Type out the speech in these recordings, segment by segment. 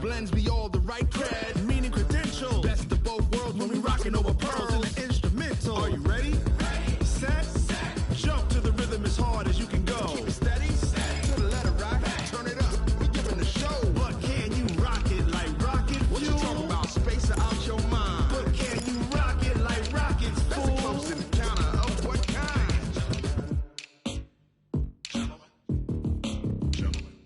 blends be all the right cred, meaning credentials. Best of both worlds when we rockin' over pearls in the instrumental. Are you ready? Set. Jump to the rhythm as hard as you can go. Keep it steady. To the letter right. Turn it up. We giving the show. But can you rock it like rocket fuel? What you talking about? Space out your mind. But can you rock it like rockets, fool? That's a close encounter of what kind?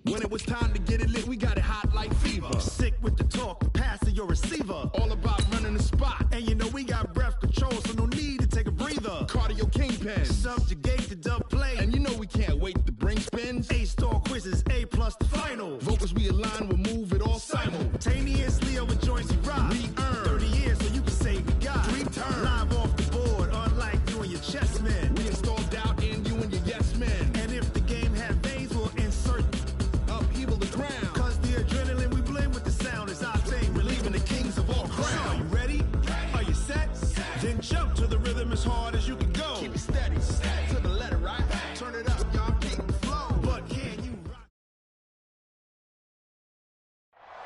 When it was time to get it lit, we got it hot like fever. Sick with the talk, pass to your receiver. All about running the spot. And you know we got breath control, so no need to take a breather. Cardio kingpin. Subjugate the dub play. And you know we can't wait to bring spins. A-star quizzes, A+ the final. Vocals we align, we'll move it all simultaneously over joints we rock. We earn 30 years so you can say we got 3 turns. Live off the board, unlike you and your chess men. We install doubt in you and your yes men. And if the game had veins, we'll insert upheaval the ground. Cause the adrenaline we blend with the sound is our thing. Relieving the kings of all crowns. So are you ready? Are you set? Then jump to the rhythm as hard as you can go. Keep it steady. To the letter right. Turn it up, y'all. Keep the flow. But can you rock?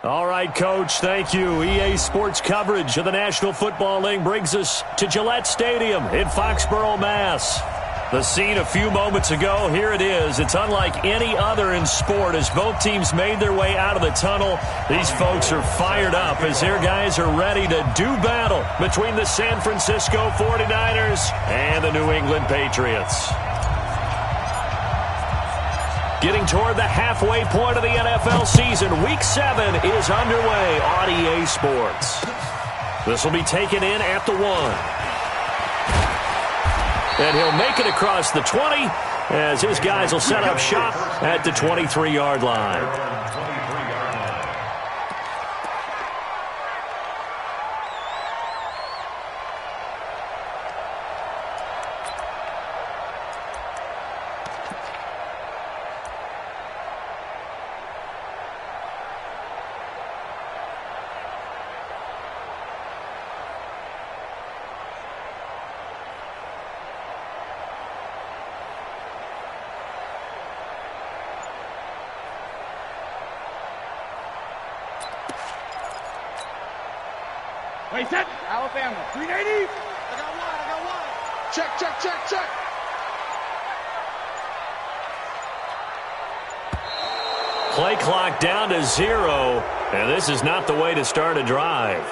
All right, Coach, thank you. EA Sports coverage of the National Football League brings us to Gillette Stadium in Foxborough, Mass. The scene a few moments ago, here it is. It's unlike any other in sport as both teams made their way out of the tunnel. These folks are fired up as their guys are ready to do battle between the San Francisco 49ers and the New England Patriots. Getting toward the halfway point of the NFL season, Week 7 is underway on EA Sports. This will be taken in at the 1. And he'll make it across the 20 as his guys will set up shop at the 23-yard line. Wait, set. Alabama. 380. I got one. Check. Play clock down to 0, and this is not the way to start a drive.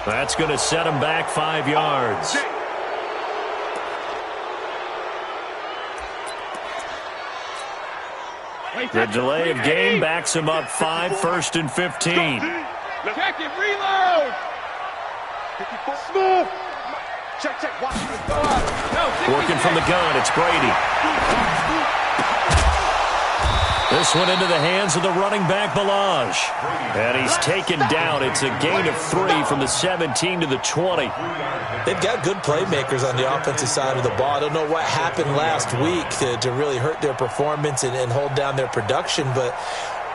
That's going to set him back 5 yards. The delay of game backs him up 5, 1st and 15. Check it, reload. Smooth. Check. Watch it go up. Working from the gun, it's Brady. This one into the hands of the running back, Balaj. And he's taken down. It's a gain of 3 from the 17 to the 20. They've got good playmakers on the offensive side of the ball. I don't know what happened last week to really hurt their performance and hold down their production, but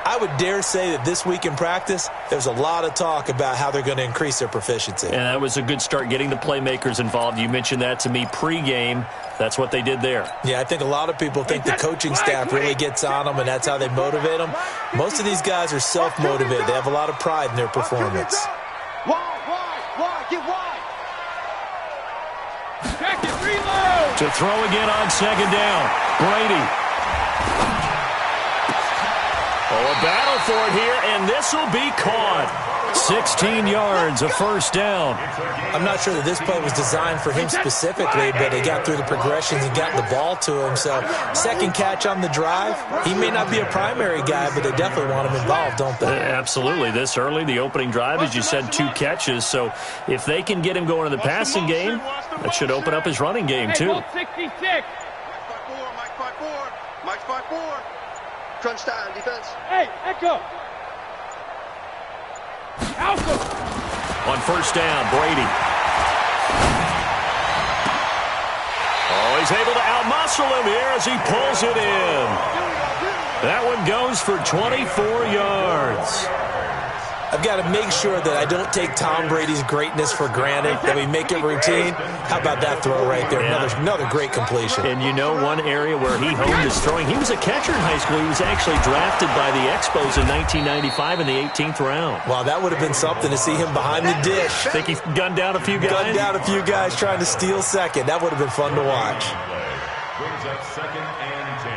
I would dare say that this week in practice, there's a lot of talk about how they're going to increase their proficiency. And that was a good start, getting the playmakers involved. You mentioned that to me pregame. That's what they did there. Yeah, I think a lot of people think the coaching staff really gets on them, and that's how they motivate them. Most of these guys are self-motivated. They have a lot of pride in their performance. Wide, get wide. Check it, reload. To throw again on 2nd down, Brady. A battle for it here, and this will be caught. 16 yards, a 1st down. I'm not sure that this play was designed for him specifically, but he got through the progressions and got the ball to him. So, 2nd catch on the drive. He may not be a primary guy, but they definitely want him involved, don't they? Absolutely. This early, the opening drive, as you said, 2 catches. So, if they can get him going in the passing game, that should open up his running game, too. 66. Mike's 5-4. Crunch time, defense. Hey, Echo. Alpha. On 1st down, Brady. Oh, he's able to outmuscle him here as he pulls it in. That one goes for 24 yards. I've got to make sure that I don't take Tom Brady's greatness for granted, that we make it routine. How about that throw right there? Yeah. Another great completion. And you know one area where he honed his throwing, he was a catcher in high school. He was actually drafted by the Expos in 1995 in the 18th round. Wow, that would have been something to see him behind the dish. Think he gunned down a few guys? Gunned down a few guys trying to steal second. That would have been fun to watch. Brings up 2nd and 10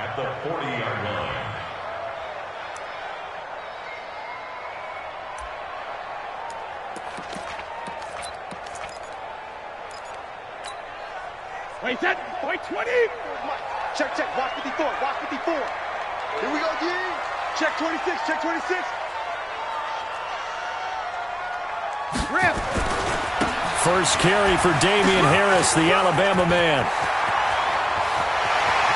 at the 40-yard line. Wait, set. Wait, 20. Check, check. Watch 54. Watch 54. Here we go, D. Check 26. Check 26. Rip. First carry for Damian Harris, the Alabama man.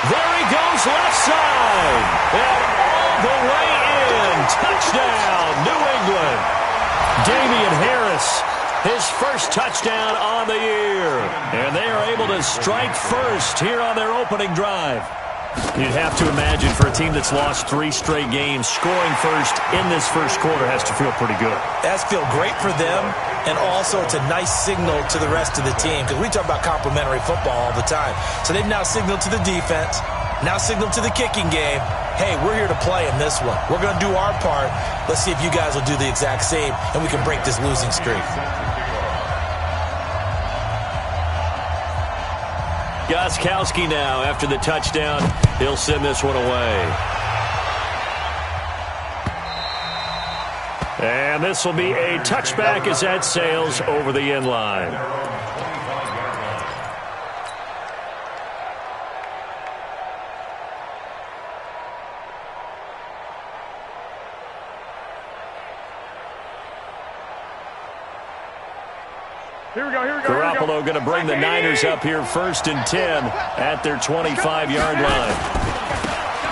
There he goes, left side. And all the way in. Touchdown, New England. Damian Harris, his first touchdown on the year. And they are able to strike first here on their opening drive. You'd have to imagine for a team that's lost 3 straight games, scoring first in this first quarter has to feel pretty good. That's feel great for them, and also it's a nice signal to the rest of the team, because we talk about complementary football all the time. So they've now signaled to the defense, now signaled to the kicking game, hey, we're here to play in this one. We're going to do our part. Let's see if you guys will do the exact same, and we can break this losing streak. Gostkowski now, after the touchdown, he'll send this one away. And this will be a touchback as that sails over the end line. Here we go. Garoppolo going to bring the Niners up here 1st and 10 at their 25-yard line.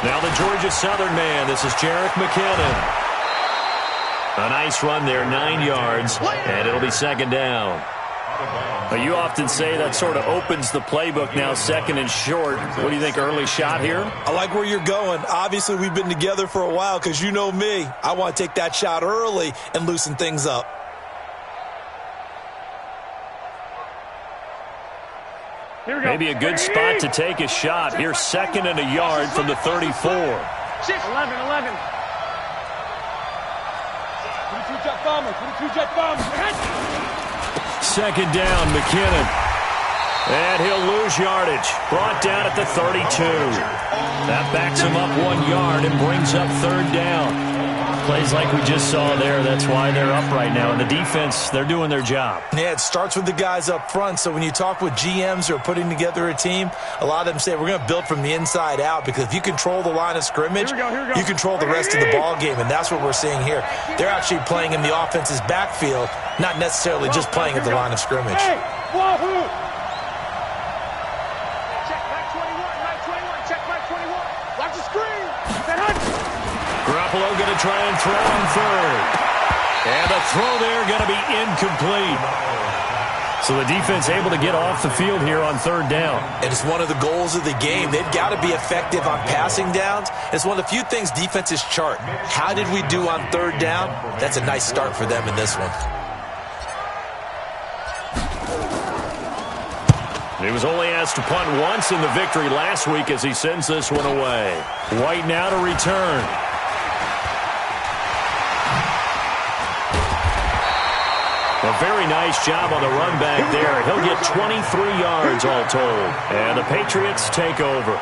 Now the Georgia Southern man. This is Jerick McKinnon. A nice run there, 9 yards, and it'll be 2nd down. You often say that sort of opens the playbook now, 2nd and short. What do you think, early shot here? I like where you're going. Obviously, we've been together for a while, because you know me. I want to take that shot early and loosen things up. Maybe a good spot to take a shot. Here's 2nd and a yard from the 34. 11. 22 jet bomber. 22 jet bomber. 2nd down, McKinnon. And he'll lose yardage. Brought down at the 32. That backs him up 1 yard and brings up 3rd down. Plays like we just saw there. That's why they're up right now. And the defense, they're doing their job. Yeah, it starts with the guys up front. So when you talk with GMs who are putting together a team, a lot of them say we're going to build from the inside out, because if you control the line of scrimmage, you control the rest of the ball game, and that's what we're seeing here. They're actually playing in the offense's backfield, not necessarily just playing at the line of scrimmage. Hey, wahoo! Check back 21. Check back 21. Watch the screen. Garoppolo going to try and throw on 3rd. And the throw there going to be incomplete. So the defense able to get off the field here on 3rd down. And it's one of the goals of the game. They've got to be effective on passing downs. It's one of the few things defenses chart. How did we do on 3rd down? That's a nice start for them in this one. He was only asked to punt once in the victory last week as he sends this one away. White now to return. A very nice job on the run back there. He'll get 23 yards all told. And the Patriots take over.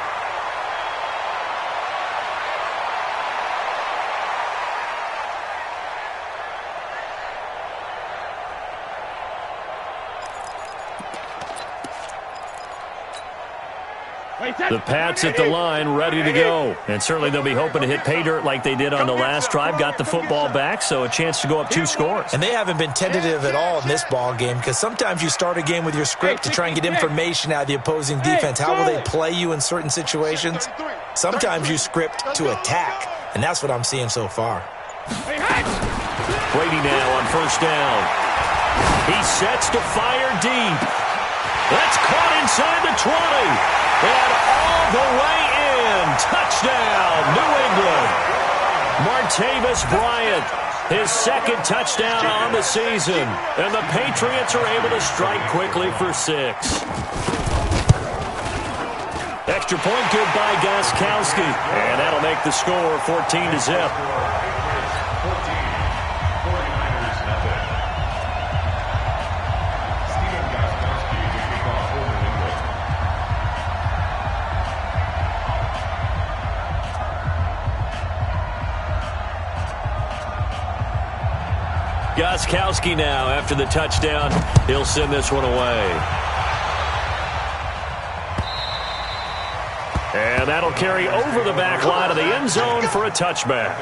The Pats at the line, ready to go. And certainly they'll be hoping to hit pay dirt like they did on the last drive. Got the football back, so a chance to go up 2 scores. And they haven't been tentative at all in this ball game, because sometimes you start a game with your script to try and get information out of the opposing defense. How will they play you in certain situations? Sometimes you script to attack, and that's what I'm seeing so far. Brady now on 1st down. He sets to fire deep. That's caught inside the 20. And all the way in. Touchdown, New England. Martavis Bryant His second touchdown on the season. And the Patriots are able to strike quickly for 6. Extra point good by Gostkowski. And that'll make the score 14-0. Gostkowski now after the touchdown. He'll send this one away. And that'll carry over the back line of the end zone for a touchback.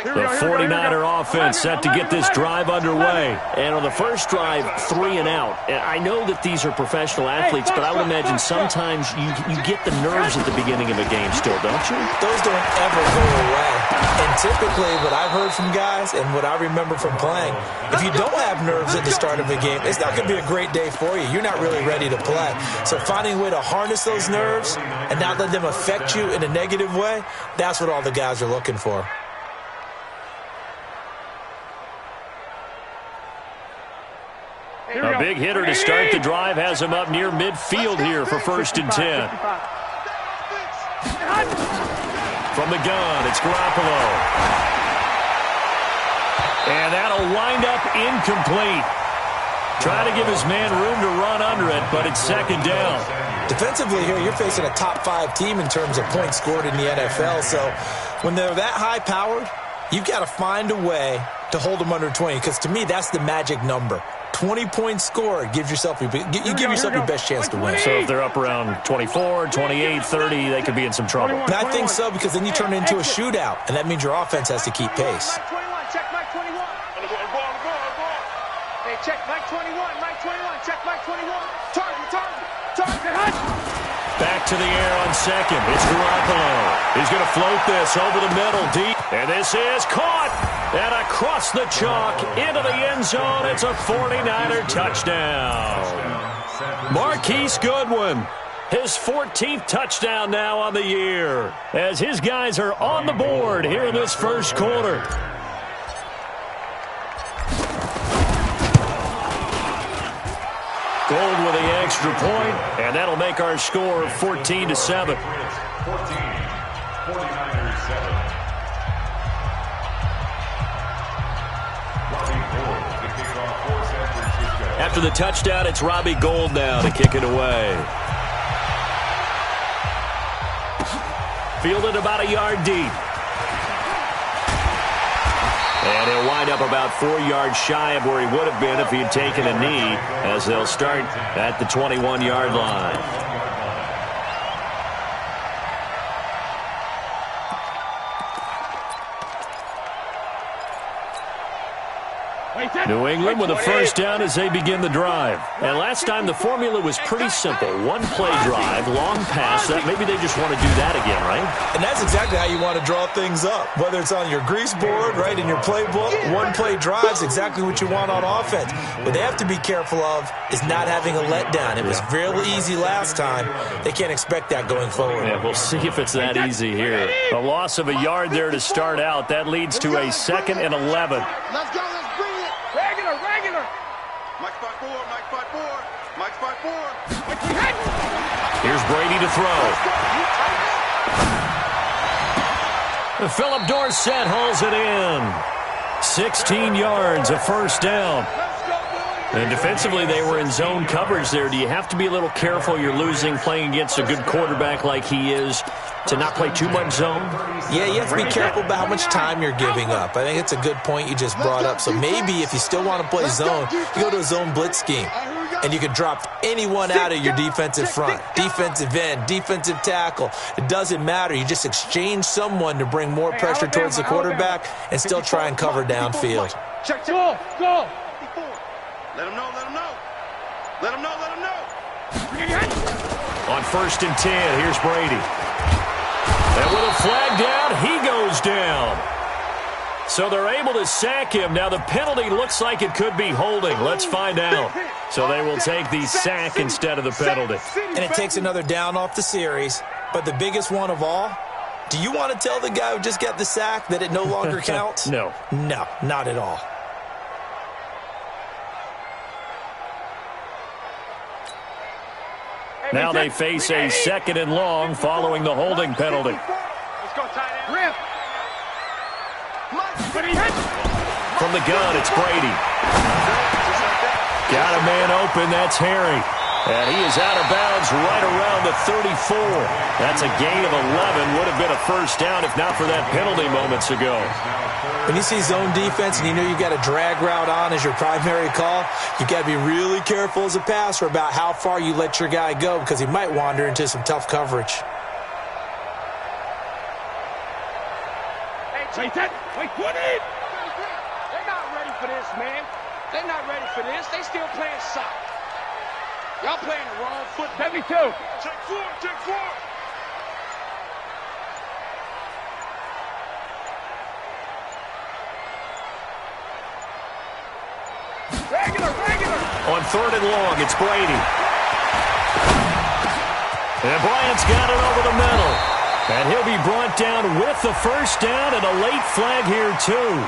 The 49er offense set to get this drive underway. And on the first drive, 3 and out. And I know that these are professional athletes, but I would imagine sometimes you get the nerves at the beginning of a game still, don't you? Those don't ever go away. And typically what I've heard from guys and what I remember from playing, if you don't have nerves at the start of a game, it's not going to be a great day for you. You're not really ready to play. So finding a way to harness those nerves and not let them affect you in a negative way, that's what all the guys are looking for. A big hitter to start the drive has him up near midfield here for 1st and 10. From the gun, it's Garoppolo. And that'll wind up incomplete. Trying to give his man room to run under it, but it's 2nd down. Defensively here, you're facing a top 5 team in terms of points scored in the NFL. So when they're that high-powered, you've got to find a way to hold them under 20, because to me, that's the magic number. 20 points scored gives yourself your best chance to win. So if they're up around 24, 28, 30, they could be in some trouble. And I think so, because then you turn it into a shootout, and that means your offense has to keep pace. Check Mike 21. Hey, check Mike 21. Mike 21. Check Mike 21. Target. Back to the air on 2nd. It's Garoppolo. He's going to float this over the middle deep. And this is caught. And across the chalk into the end zone. It's a 49er touchdown. Marquise Goodwin. His 14th touchdown now on the year. As his guys are on the board here in this first quarter. Gold with the extra point, and that'll make our score 14-7. 14, 49ers 7. After the touchdown, it's Robbie Gould now to kick it away. Fielded about a yard deep. And he'll wind up about 4 yards shy of where he would have been if he had taken a knee, as they'll start at the 21-yard line. New England with a first down as they begin the drive. And last time the formula was pretty simple. One-play drive, long pass. That maybe they just want to do that again, right? And that's exactly how you want to draw things up. Whether it's on your grease board, right, in your playbook, one-play drive's exactly what you want on offense. What they have to be careful of is not having a letdown. It was fairly easy last time. They can't expect that going forward. Yeah, we'll see if it's that easy here. A loss of a yard there to start out. That leads to a 2nd and 11. Let's go. Let's bring it. Regular. Mike 5-4. Mike 5-4. Here's Brady to throw. Philip Dorsett hauls it in. 16 yards, a first down. And defensively, they were in zone coverage there. Do you have to be a little careful? You're losing, playing against a good quarterback like he is, to not play too much zone? Yeah, you have to be careful about how much time you're giving up. I think it's a good point you just brought up. So maybe if you still want to play zone, you go to a zone blitz scheme. And you can drop anyone out of your defensive front. Defensive end, defensive tackle. It doesn't matter. You just exchange someone to bring more pressure towards the quarterback and still try and cover downfield. Check. Go. Let him know. On 1st and 10, here's Brady. And with a flag down, he goes down. So they're able to sack him. Now the penalty looks like it could be holding. Let's find out. So they will take the sack instead of the penalty. And it takes another down off the series. But the biggest one of all, do you want to tell the guy who just got the sack that it no longer counts? No. No, not at all. Now they face a 2nd and long following the holding penalty. Let's go, tight end. Rip. From the gun, it's Brady. Got a man open, that's Harry. And he is out of bounds right around the 34. That's a gain of 11. Would have been a first down if not for that penalty moments ago. When you see zone defense and you know you got a drag route on as your primary call, you got to be really careful as a passer about how far you let your guy go because he might wander into some tough coverage. Wait, what is? They're not ready for this, man. They're not ready for this. They still playing soccer. Y'all playing the wrong foot. 72. Check four. Regular. On 3rd and long, it's Brady. And Bryant's got it over the middle. And he'll be brought down with the first down and a late flag here, too.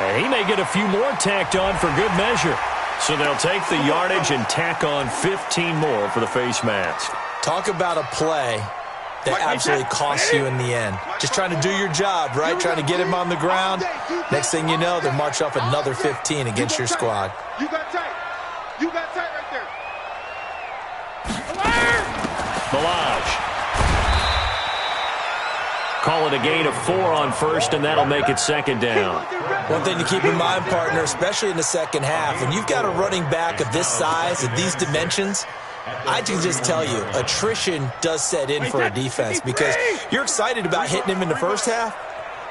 And he may get a few more tacked on for good measure. So they'll take the yardage and tack on 15 more for the face mask. Talk about a play that absolutely costs you in the end. Just trying to do your job, right? Trying to get him on the ground. Next thing you know, they march off another 15 against your squad. You got tight. Right there. Balaj. Call it a gain of 4 on first, and that'll make it 2nd down. One thing to keep in mind, partner, especially in the second half, when you've got a running back of this size, of these dimensions, I can just tell you, attrition does set in for a defense because you're excited about hitting him in the first half.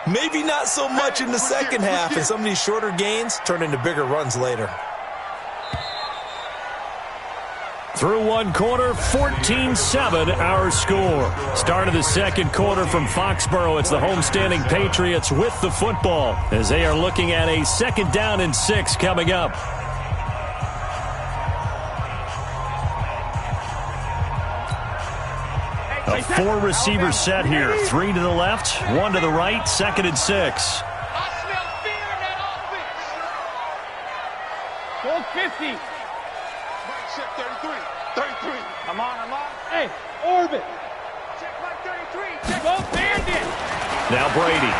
Maybe not so much in the second half, and some of these shorter gains turn into bigger runs later. Through one quarter, 14-7 our score. Start of the second quarter from Foxborough. It's the homestanding Patriots with the football as they are looking at a 2nd down and 6 coming up. A 4-receiver set here. 3 to the left, 1 to the right, 2nd and 6. I smell fear in that offense. Goal 50. Check 33. I'm on. Hey, orbit. Check like 33. Check. Go bandit. Now Brady.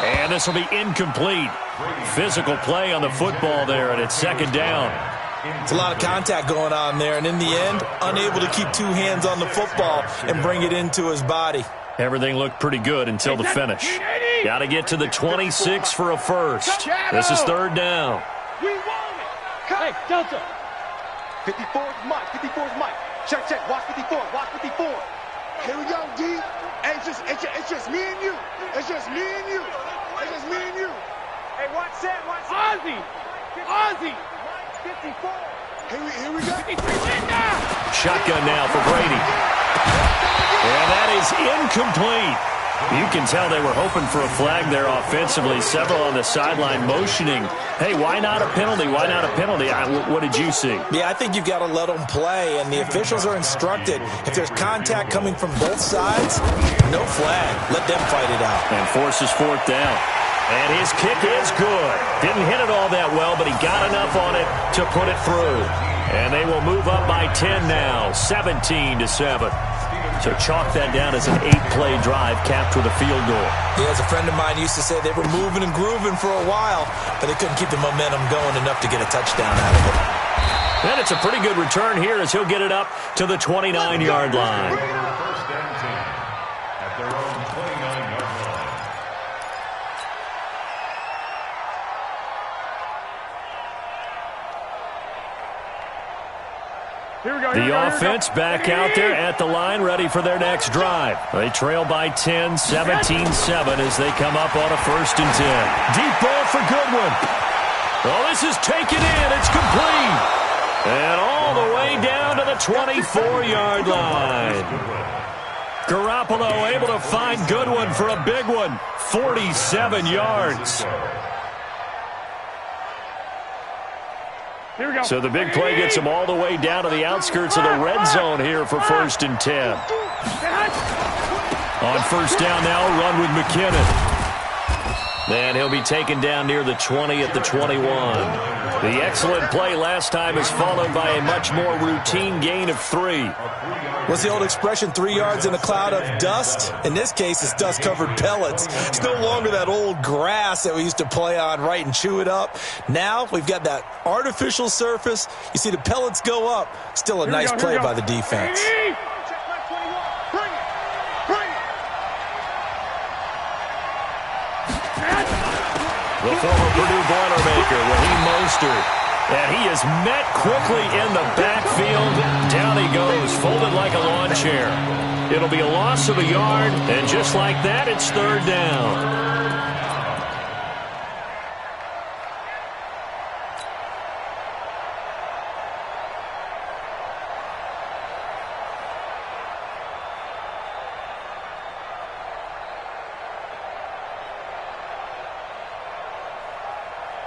And this will be incomplete. Physical play on the football there, and it's 2nd down. It's a lot of contact going on there, and in the end, unable to keep 2 hands on the football and bring it into his body. Everything looked pretty good until the finish. Got to get to the 26 for a first. This is 3rd down. We want it. Hey, Delta. 54's Mike. Check. Watch 54. Here we go, D. Hey, it's just me and you. It's just me and you. Hey, watch that. Ozzy. 54. Here we go. 53 Linda. Shotgun now for Brady. And that is incomplete. You can tell they were hoping for a flag there offensively. Several on the sideline motioning. Hey, why not a penalty? What did you see? Yeah, I think you've got to let them play, and the officials are instructed. If there's contact coming from both sides, no flag. Let them fight it out. And forces 4th down. And his kick is good. Didn't hit it all that well, but he got enough on it to put it through. And they will move up by 10 now, 17-7. So chalk that down as an 8-play drive capped with a field goal. Yeah, as a friend of mine used to say, they were moving and grooving for a while, but they couldn't keep the momentum going enough to get a touchdown out of it. And it's a pretty good return here as he'll get it up to the 29-yard line. First and 10 at their own 29-yard line. The offense back out there at the line, ready for their next drive. They trail by 10, 17-7 as they come up on a 1st and 10. Deep ball for Goodwin. Oh, this is taken in. It's complete. And all the way down to the 24-yard line. Garoppolo able to find Goodwin for a big one. 47 yards. Here we go. So the big play gets him all the way down to the outskirts of the red zone here for 1st and 10. On 1st down now, a run with McKinnon. And he'll be taken down near the 20 at the 21. The excellent play last time is followed by a much more routine gain of 3. What's the old expression, 3 yards in a cloud of dust? In this case, it's dust-covered pellets. It's no longer that old grass that we used to play on, right, and chew it up. Now we've got that artificial surface. You see the pellets go up. Still a nice play by the defense. The former Purdue Boilermaker, Raheem Mostert. And he is met quickly in the backfield. Down he goes, folded like a lawn chair. It'll be a loss of a yard, and just like that, it's 3rd down.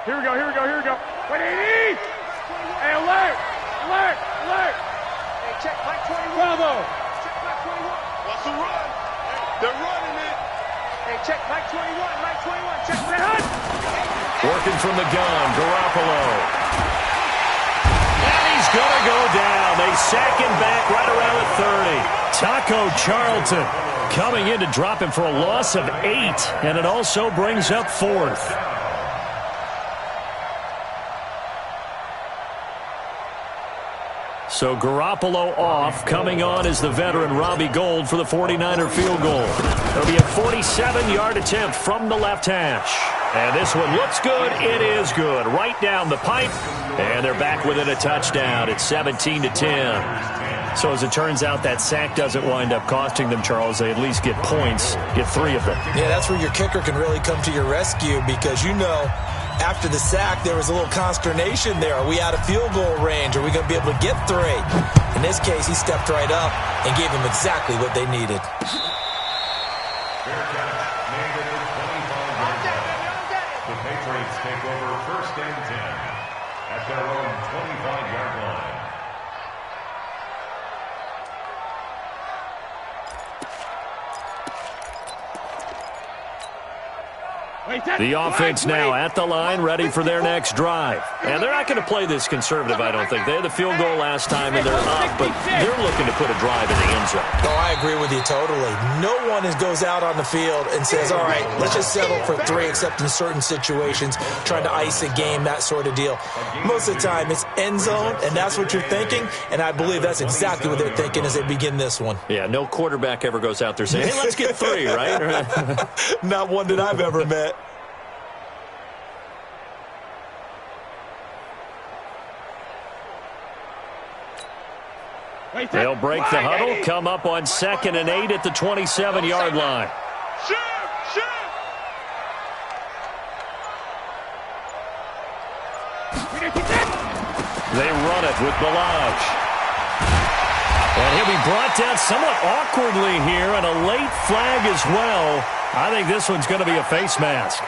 Here we go, here we go, here we go. Wait, hey, alert! Alert! Alert! Hey, check Mike 21. Bravo! Check Mike 21. What's the run? They're running it. Hey, check Mike 21. Mike 21. Check Red Hunt. Working from the gun, Garoppolo. And he's going to go down. They sack him back right around the 30. Taco Charlton coming in to drop him for a loss of 8. And it also brings up 4th. So Garoppolo off. Coming on is the veteran Robbie Gould for the 49er field goal. It'll be a 47-yard attempt from the left hash. And this one looks good. It is good. Right down the pipe. And they're back within a touchdown. It's 17-10. So as it turns out, that sack doesn't wind up costing them, Charles. They at least get points, get 3 of them. Yeah, that's where your kicker can really come to your rescue because, you know, after the sack, there was a little consternation there. Are we out of field goal range? Are we going to be able to get 3? In this case, he stepped right up and gave them exactly what they needed. The Patriots take over 1st and 10 at their own 25-yard line. The offense now at the line, ready for their next drive. And they're not going to play this conservative, I don't think. They had the field goal last time, and they're up, but they're looking to put a drive in the end zone. Oh, I agree with you totally. No one goes out on the field and says, all right, let's just settle for 3, except in certain situations, trying to ice a game, that sort of deal. Most of the time, it's end zone, and that's what you're thinking, and I believe that's exactly what they're thinking as they begin this one. Yeah, no quarterback ever goes out there saying, hey, let's get 3, right? Not one that I've ever met. They'll break the huddle, come up on 2nd and 8 at the 27-yard line. Shoot! Shoot! They run it with Balaj. And he'll be brought down somewhat awkwardly here, and a late flag as well. I think this one's going to be a face mask.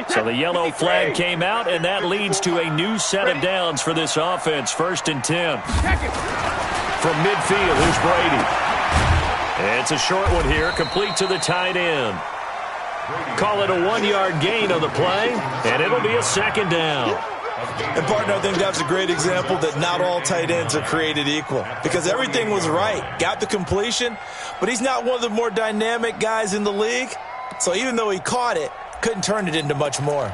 So the yellow flag came out, and that leads to a new set of downs for this offense. 1st and 10. From midfield, here's Brady. It's a short one here, complete to the tight end. Call it a 1-yard gain on the play, and it'll be a 2nd down. And, partner, I think that's a great example that not all tight ends are created equal because everything was right. Got the completion, but he's not one of the more dynamic guys in the league. So even though he caught it, couldn't turn it into much more.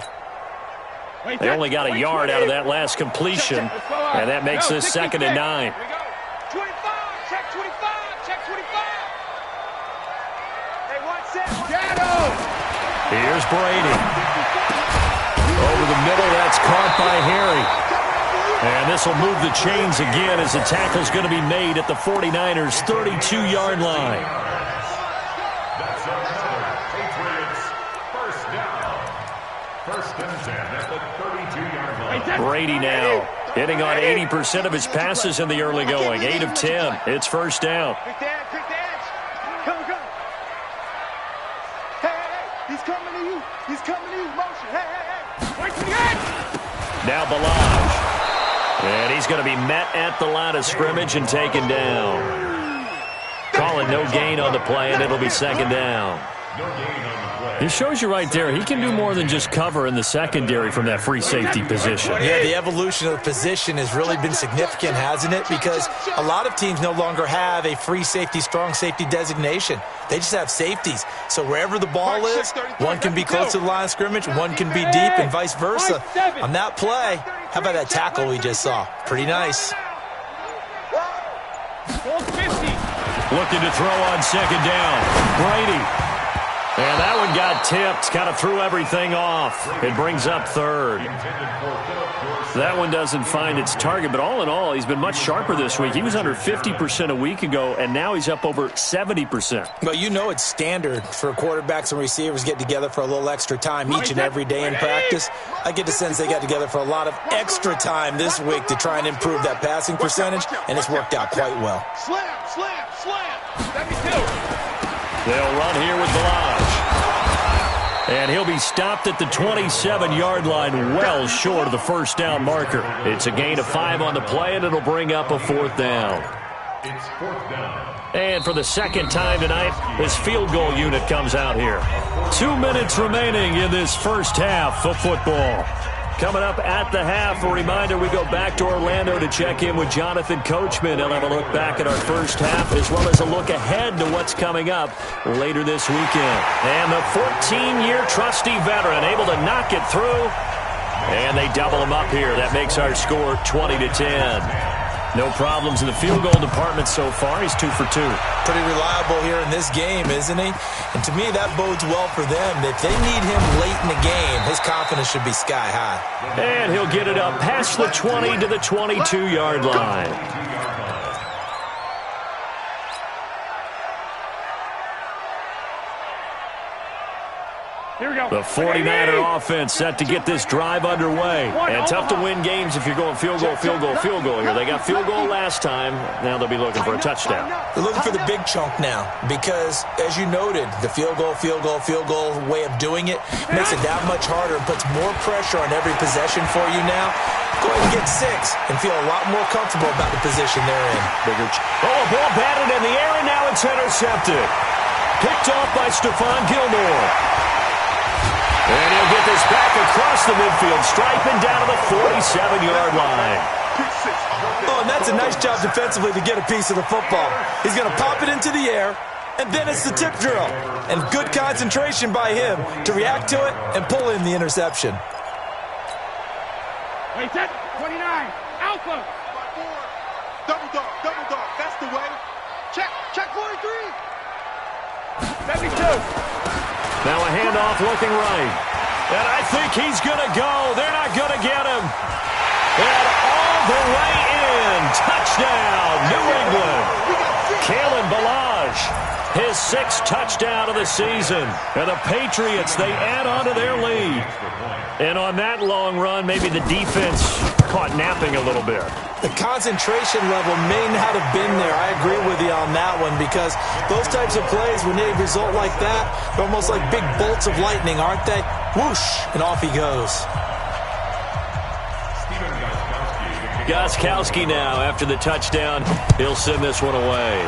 They only got a yard out of that last completion, and that makes this 2nd and 9. 25, check 25, check 25. Hey, 1 set. Here's Brady. Over the middle, that's caught by Harry. And this will move the chains again as the tackle's going to be made at the 49ers' 32-yard line. That's another Patriots 1st down. First and 10 at the 32-yard line. Brady now hitting on 80% of his passes in the early going. 8 of 10. It's first down. Quick dance. Come. Hey. He's coming to you. Motion. Hey. Wait for the edge. Now Balaj. And he's going to be met at the line of scrimmage and taken down. Calling no gain on the play, and it'll be second down. No gain on the play. It shows you right there, he can do more than just cover in the secondary from that free safety position. Yeah, the evolution of the position has really been significant, hasn't it? Because a lot of teams no longer have a free safety, strong safety designation. They just have safeties. So wherever the ball is, one can be close to the line of scrimmage, one can be deep, and vice versa. On that play, how about that tackle we just saw? Pretty nice. Looking to throw on second down. Brady. And that one got tipped, kind of threw everything off. It brings up third. That one doesn't find its target, but all in all, he's been much sharper this week. He was under 50% a week ago, and now he's up over 70%. Well, you know it's standard for quarterbacks and receivers get together for a little extra time each and every day in practice. I get the sense they got together for a lot of extra time this week to try and improve that passing percentage, and it's worked out quite well. Slam. Let me do. They'll run here with Balaj. And he'll be stopped at the 27-yard line, well short of the first down marker. It's a gain of 5 on the play, and it'll bring up a fourth down. It's fourth down. And for the second time tonight, his field goal unit comes out here. 2 minutes remaining in this first half of football. Coming up at the half, a reminder, we go back to Orlando to check in with Jonathan Coachman. He'll have a look back at our first half as well as a look ahead to what's coming up later this weekend. And the 14-year trusty veteran able to knock it through. And they double him up here. That makes our score 20-10. No problems in the field goal department so far. He's 2 for 2. Pretty reliable here in this game, isn't he? And to me, that bodes well for them. If they need him late in the game, his confidence should be sky high. And he'll get it up past the 20 to the 22-yard line. The 49er offense set to get this drive underway. And tough to win games if you're going field goal here. They got field goal last time. Now they'll be looking for a touchdown. They're looking for the big chunk now because, as you noted, the field goal way of doing it makes it that much harder and puts more pressure on every possession for you now. Go ahead and get 6 and feel a lot more comfortable about the position they're in. A ball batted in the air, and now it's intercepted. Picked off by Stephon Gilmore. And he'll get this back across the midfield stripe and down to the 47-yard line. Oh, and that's a nice job defensively to get a piece of the football. He's going to pop it into the air, and then it's the tip drill. And good concentration by him to react to it and pull in the interception. Wait, that 29, Alpha. Double dog, that's the way. Check 43. 72. Now a handoff looking right. And I think he's going to go. They're not going to get him. And all the way in. Touchdown, New England. Kalen Balaj, his 6th touchdown of the season. And the Patriots, they add on to their lead. And on that long run, maybe the defense caught napping a little bit. The concentration level may not have been there. I agree with you on that one because those types of plays, when they result like that, they're almost like big bolts of lightning, aren't they? Whoosh, and off he goes. Gostkowski now, after the touchdown, he'll send this one away.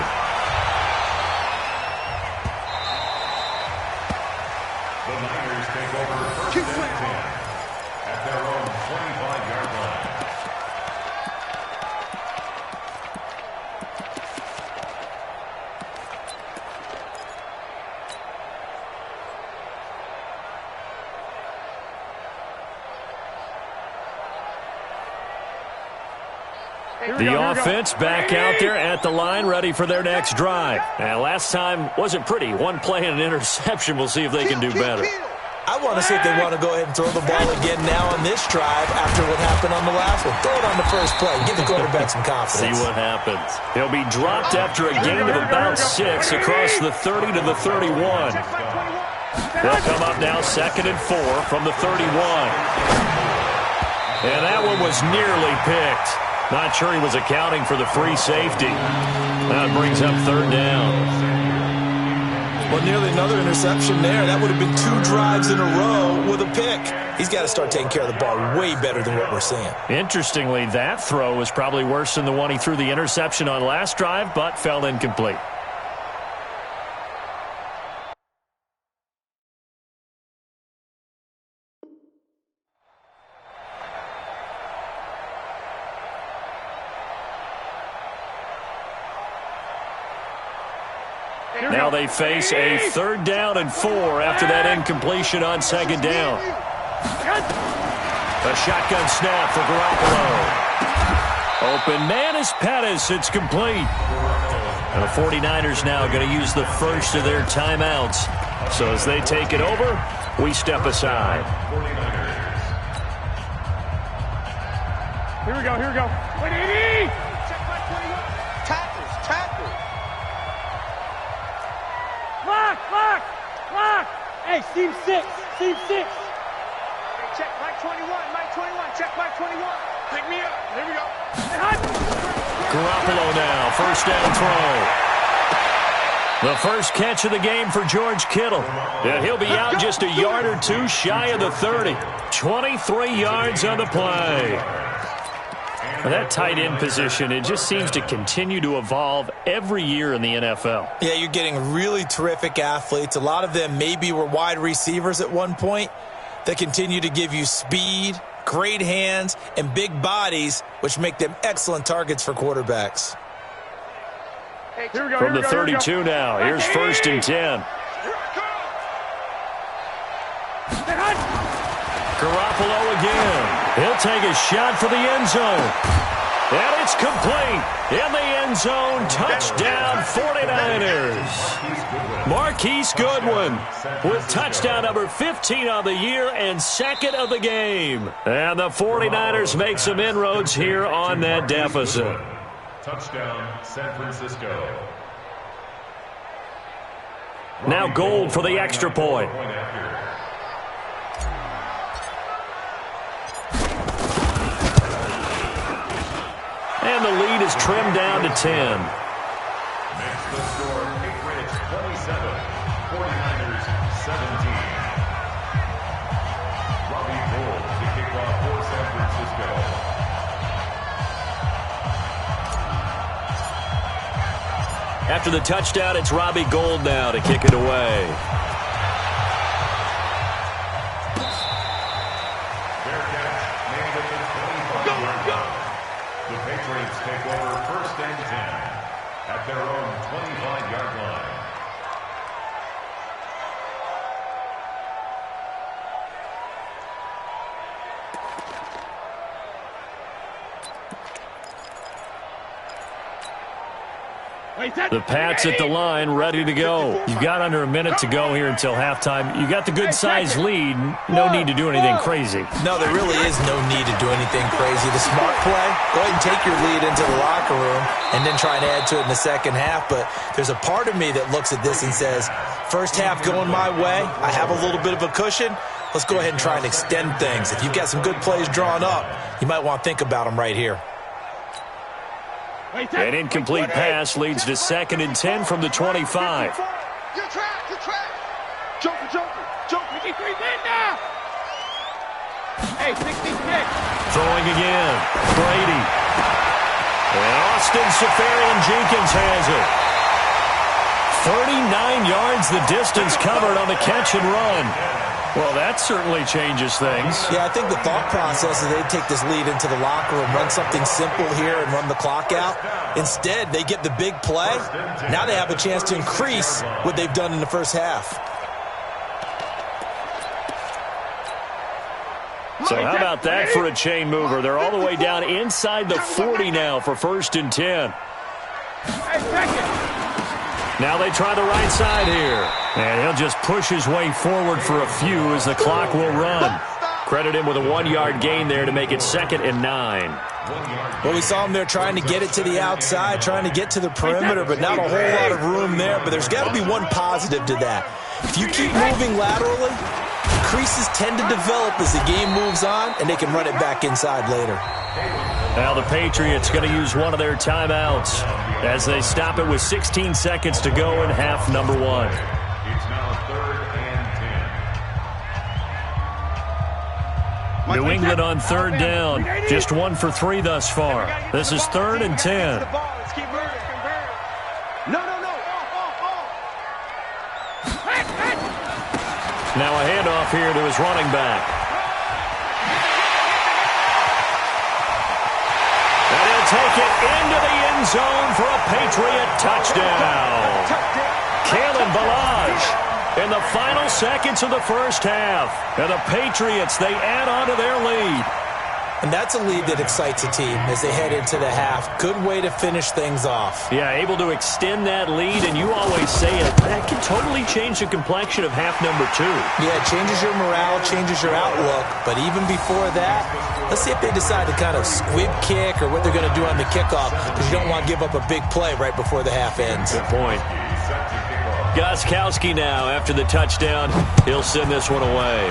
The Niners take over first and 10 at their own 25-yard line. The offense back out there at the line, ready for their next drive. And last time wasn't pretty. One play and an interception. We'll see if they can do better. I want to see if they want to go ahead and throw the ball again now on this drive after what happened on the last one. Throw it on the first play. Give the quarterback some confidence. See what happens. He'll be dropped after a gain of about 6 across the 30 to the 31. They'll come up now 2nd and 4 from the 31. And that one was nearly picked. Not sure he was accounting for the free safety. That brings up 3rd down. Well, nearly another interception there. That would have been 2 drives in a row with a pick. He's got to start taking care of the ball way better than what we're seeing. Interestingly, that throw was probably worse than the one he threw the interception on last drive, but fell incomplete. Now they face a 3rd down and 4 after that incompletion on 2nd down. A shotgun snap for Garoppolo. Open man is Pettis. It's complete. And the 49ers now going to use the first of their timeouts. So as they take it over, we step aside. Here we go, here we go. 180! Tackles. Lock! Hey, seam 6. Hey, check Mike 21, check Mike 21. Pick me up, here we go. Garoppolo now, 1st down throw. The first catch of the game for George Kittle. And he'll be out just a yard or 2 shy of the 30. 23 yards on the play. Well, that tight end position, it just seems to continue to evolve every year in the NFL. Yeah, you're getting really terrific athletes. A lot of them maybe were wide receivers at one point that continue to give you speed, great hands, and big bodies, which make them excellent targets for quarterbacks. From the 32 now, here's 1st and 10. Garoppolo again. He'll take a shot for the end zone. And it's complete. In the end zone, touchdown 49ers. Marquise Goodwin with touchdown number 15 on the year and 2nd of the game. And the 49ers make some inroads here on that deficit. Touchdown, San Francisco. Now Gold for the extra point. And the lead is trimmed down to 10. Makes the score Patriots 27, 49ers 17. Robbie Gould to kick off for San Francisco. After the touchdown, it's Robbie Gould now to kick it away. The Patriots take over 1st and 10 at their own 25-yard line. The Pats at the line, ready to go. You've got under a minute to go here until halftime. You got the good-sized lead. No need to do anything crazy. No, there really is no need to do anything crazy. The smart play, go ahead and take your lead into the locker room and then try and add to it in the second half. But there's a part of me that looks at this and says, first half going my way, I have a little bit of a cushion. Let's go ahead and try and extend things. If you've got some good plays drawn up, you might want to think about them right here. An incomplete pass leads to 2nd and 10 from the 25. You're trapped. Joker. Hey, 66. Throwing again. Brady. And Austin Seferian-Jenkins has it. 39 yards the distance covered on the catch and run. Well, that certainly changes things. Yeah, I think the thought process is they take this lead into the locker room, run something simple here and run the clock out. Instead, they get the big play. Now they have a chance to increase what they've done in the first half. So how about that for a chain mover? They're all the way down inside the 40 now for 1st and 10. Now they try the right side here. And he'll just push his way forward for a few as the clock will run. Credit him with a 1-yard gain there to make it 2nd and 9. Well, we saw him there trying to get it to the outside, trying to get to the perimeter, but not a whole lot of room there. But there's got to be one positive to that. If you keep moving laterally, creases tend to develop as the game moves on, and they can run it back inside later. Now the Patriots going to use one of their timeouts as they stop it with 16 seconds to go in half number 1. It's now 3rd and 10. New England on 3rd down. Just 1 for 3 thus far. This is 3rd and 10. Now a handoff here to his running back. And he'll take it into the end zone for a Patriot touchdown. Kalen Ballage in the final seconds of the first half. And the Patriots, they add on to their lead. And that's a lead that excites a team as they head into the half. Good way to finish things off. Yeah, able to extend that lead, and you always say it, that can totally change the complexion of half number 2. Yeah, it changes your morale, changes your outlook. But even before that, let's see if they decide to kind of squib kick or what they're going to do on the kickoff, because you don't want to give up a big play right before the half ends. Good point. Gostkowski now, after the touchdown, he'll send this one away.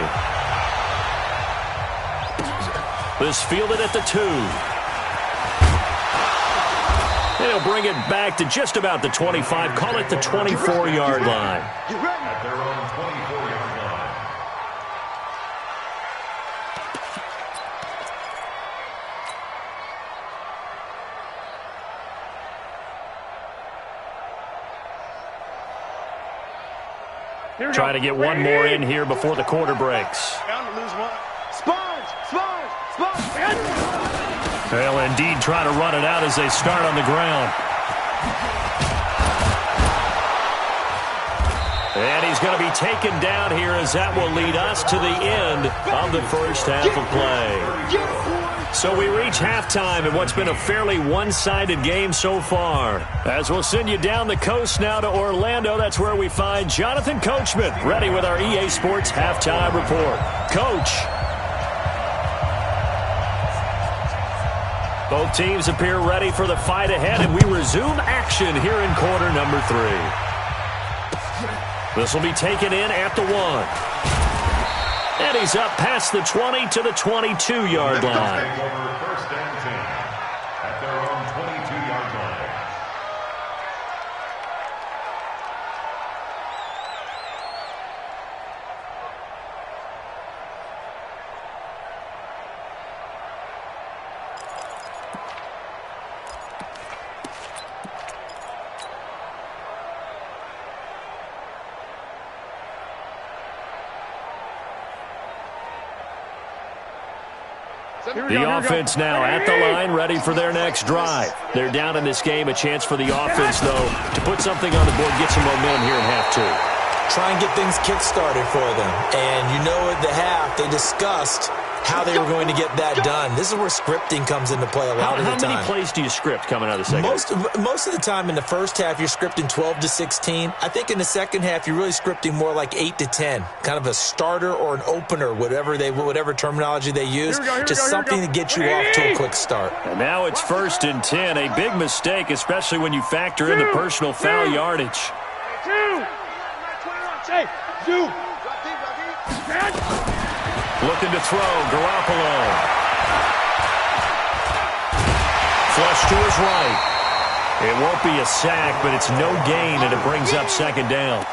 This fielded at the 2. They'll bring it back to just about the 25. Call it the 24-yard line. At their own 24-yard line. Trying to get one more in here before the quarter breaks. Bound to lose one. Sponge! They'll indeed try to run it out as they start on the ground. And he's going to be taken down here as that will lead us to the end of the first half of play. So we reach halftime in what's been a fairly one-sided game so far. As we'll send you down the coast now to Orlando, that's where we find Jonathan Coachman ready with our EA Sports Halftime Report. Coach. Both teams appear ready for the fight ahead, and we resume action here in quarter number 3. This will be taken in at the 1. And he's up past the 20 to the 22-yard line. Take over 1st and 10 at their own 22-yard line. The offense now at the line, ready for their next drive. They're down in this game. A chance for the offense, though, to put something on the board, get some momentum here in half 2. Try and get things kick-started for them. And you know at the half, they discussed how they were going to get that done. This is where scripting comes into play a lot of the time. How many plays do you script coming out of the second half? Most of the time in the first half, you're scripting 12 to 16. I think in the second half, you're really scripting more like 8 to 10. Kind of a starter or an opener, whatever terminology they use. Just something to get you off to a quick start. And now it's 1st and 10. A big mistake, especially when you factor in the personal foul yardage. Looking to throw, Garoppolo. Flush to his right. It won't be a sack, but it's no gain, and it brings up 2nd down.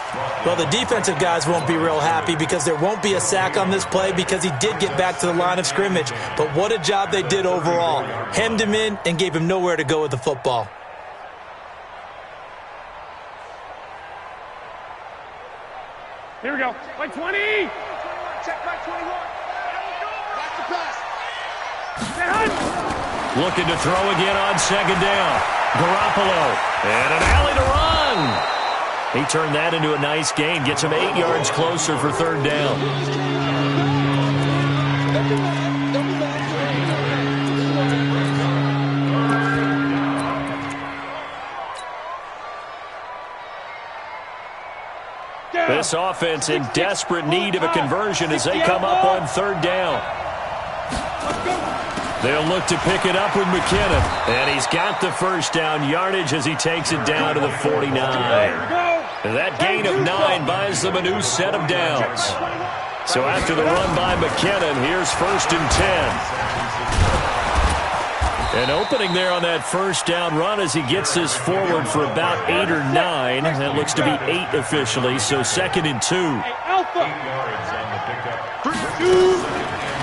Well, the defensive guys won't be real happy because there won't be a sack on this play because he did get back to the line of scrimmage. But what a job they did overall. Hemmed him in and gave him nowhere to go with the football. Here we go. Like 20. Check back 21. Back to pass. Looking to throw again on 2nd down. Garoppolo. And an alley to run. He turned that into a nice gain. Gets him 8 yards closer for 3rd down. This offense in desperate need of a conversion as they come up on 3rd down. They'll look to pick it up with McKinnon. And he's got the first down yardage as he takes it down to the 49. That gain of 9 buys them a new set of downs. So after the run by McKinnon, here's 1st and 10. An opening there on that first down run as he gets this forward for about 8 or 9. That looks to be 8 officially, so 2nd and 2.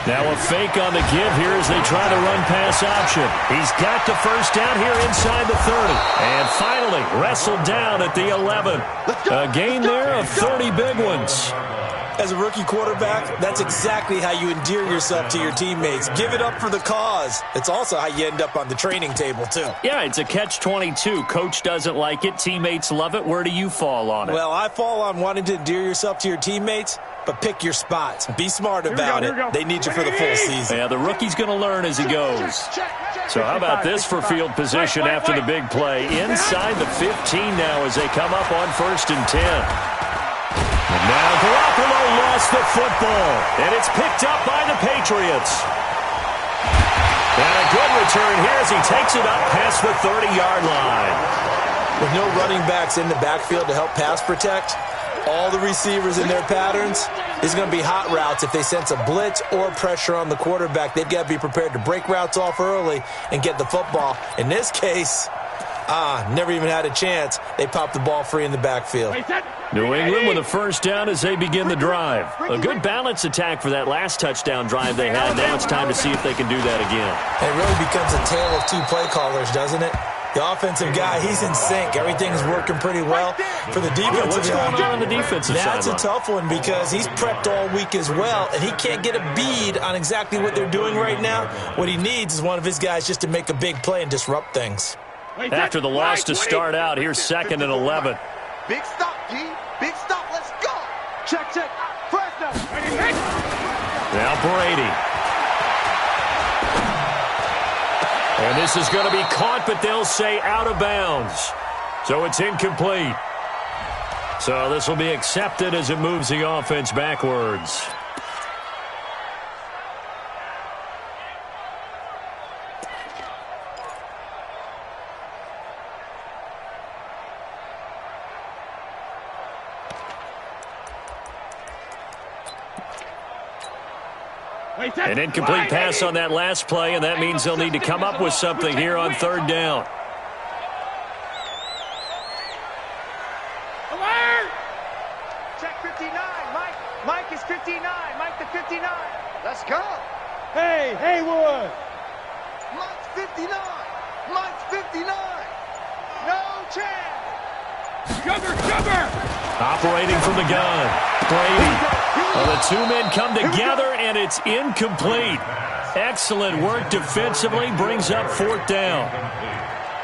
Now a fake on the give here as they try to run pass option. He's got the first down here inside the 30. And finally wrestled down at the 11. A gain there of 30 big ones. As a rookie quarterback, that's exactly how you endear yourself to your teammates. Give it up for the cause. It's also how you end up on the training table, too. Yeah, it's a catch-22. Coach doesn't like it. Teammates love it. Where do you fall on it? Well, I fall on wanting to endear yourself to your teammates, but pick your spots. Be smart about it. They need you for the full season. Yeah, the rookie's going to learn as he goes. So how about this for field position after the big play? Inside the 15 now as they come up on 1st and 10. And now Garoppolo lost the football, and it's picked up by the Patriots. And a good return here as he takes it up past the 30-yard line. With no running backs in the backfield to help pass protect, all the receivers in their patterns, there's going to be hot routes if they sense a blitz or pressure on the quarterback. They've got to be prepared to break routes off early and get the football. In this case, never even had a chance. They popped the ball free in the backfield. New England with a first down as they begin the drive. A good balance attack for that last touchdown drive they had. Now it's time to see if they can do that again. It really becomes a tale of two play callers, doesn't it? The offensive guy, he's in sync. Everything's working pretty well. For the defensive what's going on the defensive side? That's a tough one because he's prepped all week as well, and he can't get a bead on exactly what they're doing right now. What he needs is one of his guys just to make a big play and disrupt things. After the loss to start out, here's 2nd and 11. Big stop, G. Big stop. Let's go. Check. Fresno. Now Brady. And this is going to be caught, but they'll say out of bounds. So it's incomplete. So this will be accepted as it moves the offense backwards. An incomplete pass on that last play, and that means they'll need to come up with something here on 3rd down. Alert! Check 59. Mike is 59. Mike the 59. Let's go. Hey, Haywood! Mike's 59. Mike's 59. No chance. Sugar! Operating from the gun. Brady. Well, the two men come together, and it's incomplete. Excellent work defensively, brings up 4th down.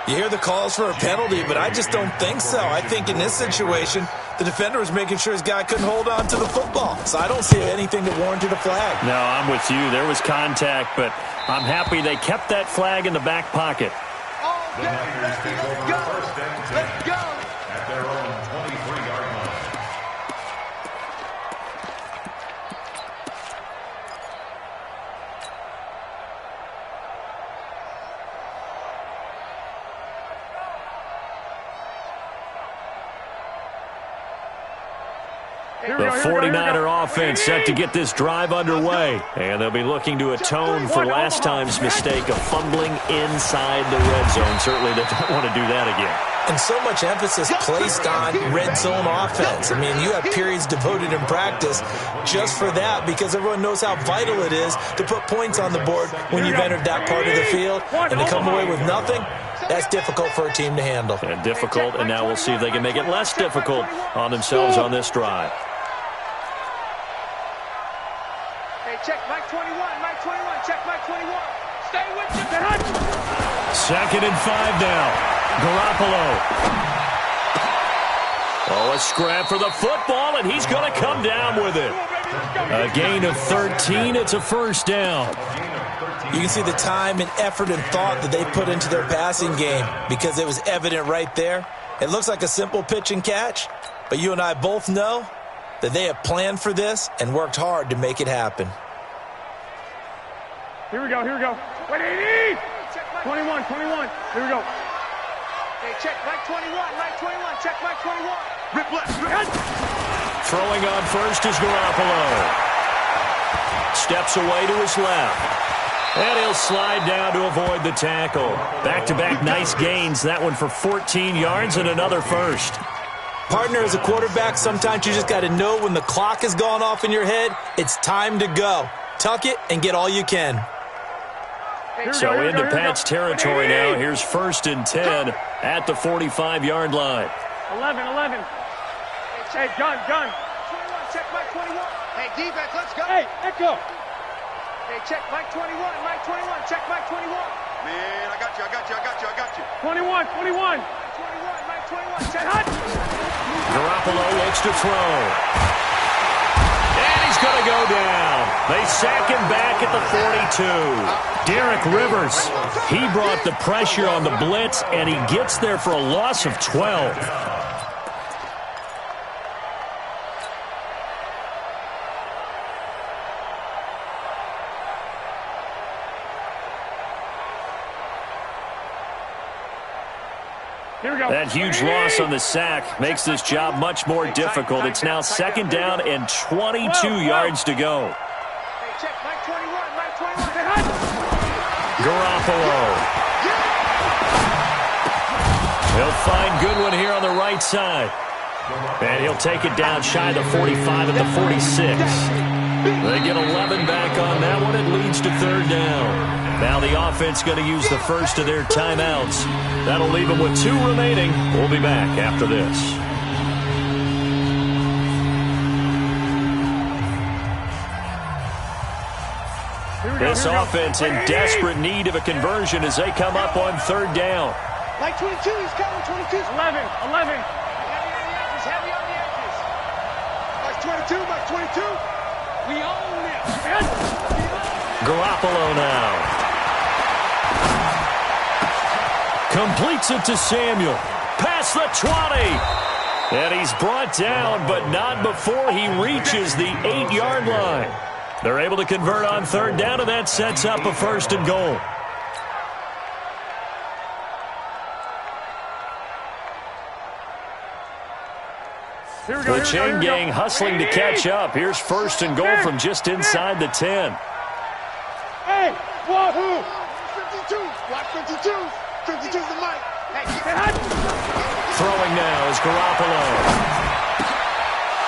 You hear the calls for a penalty, but I just don't think so. I think in this situation, the defender was making sure his guy couldn't hold on to the football. So I don't see anything that warranted a flag. No, I'm with you. There was contact, but I'm happy they kept that flag in the back pocket. The Niners take over 1st and 10 Let's go. at their own 23-yard line. The 49er offense set to get this drive underway. And they'll be looking to atone for last time's mistake of fumbling inside the red zone. Certainly they don't want to do that again. And so much emphasis placed on red zone offense. I mean, you have periods devoted in practice just for that because everyone knows how vital it is to put points on the board when you've entered that part of the field. And to come away with nothing, that's difficult for a team to handle. And difficult, and now we'll see if they can make it less difficult on themselves on this drive. Check Mike 21. Check Mike 21. Stay with the 2nd and 5 now. Garoppolo. Oh, a scrap for the football, and he's going to come down with it. A gain of 13. It's a first down. You can see the time and effort and thought that they put into their passing game because it was evident right there. It looks like a simple pitch and catch, but you and I both know that they have planned for this and worked hard to make it happen. Here we go. What do you need? 21, 21. Here we go. Hey, check Mike 21, Mike 21. Check Mike 21. Rip left. Throwing on first is Garoppolo. Steps away to his left. And he'll slide down to avoid the tackle. Back-to-back nice gains. That one for 14 yards and another first. Partner, as a quarterback, sometimes you just got to know when the clock has gone off in your head, it's time to go. Tuck it and get all you can. So into Pat's territory now. Here's 1st and 10 at the 45-yard line. 11. Hey, gun. 21, check Mike 21. Hey, defense, let's go. Hey, echo. Hey, check Mike 21, check Mike 21. Man, I got you. 21. 21, Mike 21, check hot. Garoppolo looks to throw. And he's going to go down. They sack him back at the 42. Derek Rivers, he brought the pressure on the blitz, and he gets there for a loss of 12. That huge loss on the sack makes this job much more difficult. It's now 2nd down and 22 yards to go. Garoppolo. He'll find Goodwin here on the right side. And he'll take it down shy of the 45 at the 46. They get 11 back on that one. It leads to 3rd down. Now the offense going to use the first of their timeouts. That'll leave them with 2 remaining. We'll be back after this. This offense in desperate need of a conversion as they come up on 3rd down. Like 22, he's coming, 22. 11. Heavy on the edges. Like 22. We own this. Garoppolo now. Completes it to Samuel. Past the 20. And he's brought down, but not before he reaches the 8-yard line. They're able to convert on 3rd down, and that sets up a 1st and goal. The chain gang hustling to catch up. Here's 1st and goal from just inside the 10. Hey, wahoo! 52. Watch 52. 52's the mic. Throwing now is Garoppolo.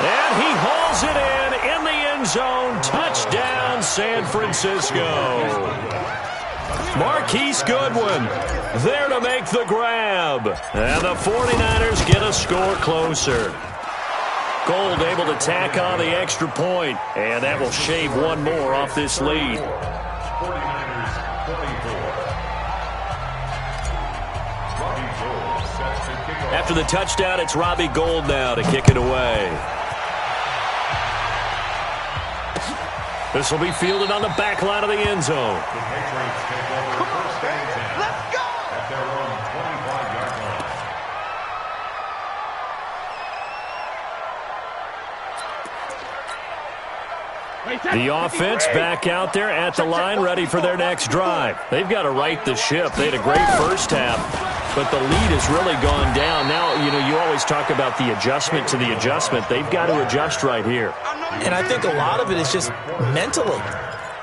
And he hauls it in the end zone. Touchdown, San Francisco. Marquise Goodwin there to make the grab. And the 49ers get a score closer. Gold able to tack on the extra point, and that will shave one more off this lead. 49ers 34. After the touchdown, it's Robbie Gould now to kick it away. This will be fielded on the back line of the end zone. The Patriots take over 1st and 10. Let's go! At their own 25-yard line. The offense back out there at the line, ready for their next drive. They've got to right the ship. They had a great first half, but the lead has really gone down. Now, you always talk about the adjustment to the adjustment. They've got to adjust right here. And I think a lot of it is just mentally.